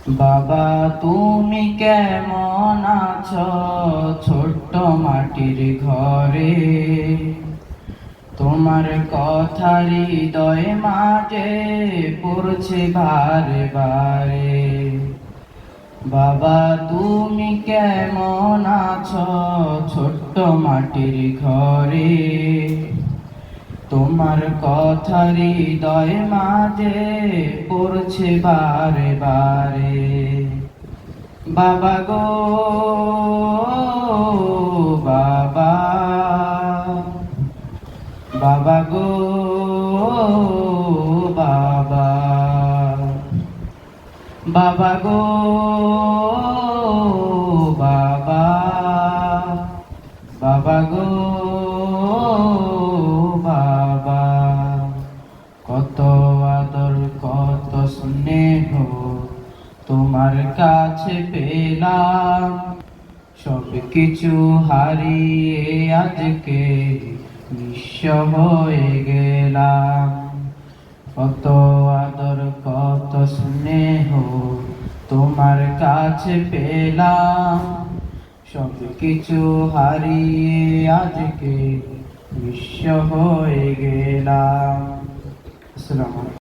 বাবা তুমি কেমন আছো ছোট্ট মাটির ঘরে, তোমার কথা হৃদয় মাঝে পড়ছে বারে বারে। বাবা তুমি কেমন আছো ছোট্ট মাটির ঘরে, তোমার কথা হৃদয় মাঝে পড়ছে বারে বারে। বাবা গো বাবা, বাবা গো বাবা, বাবা গো বাবা, বাবা গো বাবা। কত আদর কত স্নেহ তোমার কাছে পেলাম, সব কিছু হারিয়ে আজকে নিঃস্ব হয়ে গেলাম। কত আদর কত স্নেহ তোমার কাছে পেলাম, সব কিছু হারিয়ে আজকে নিঃস্ব হয়ে গেলাম। আসসালামু আলাইকুম।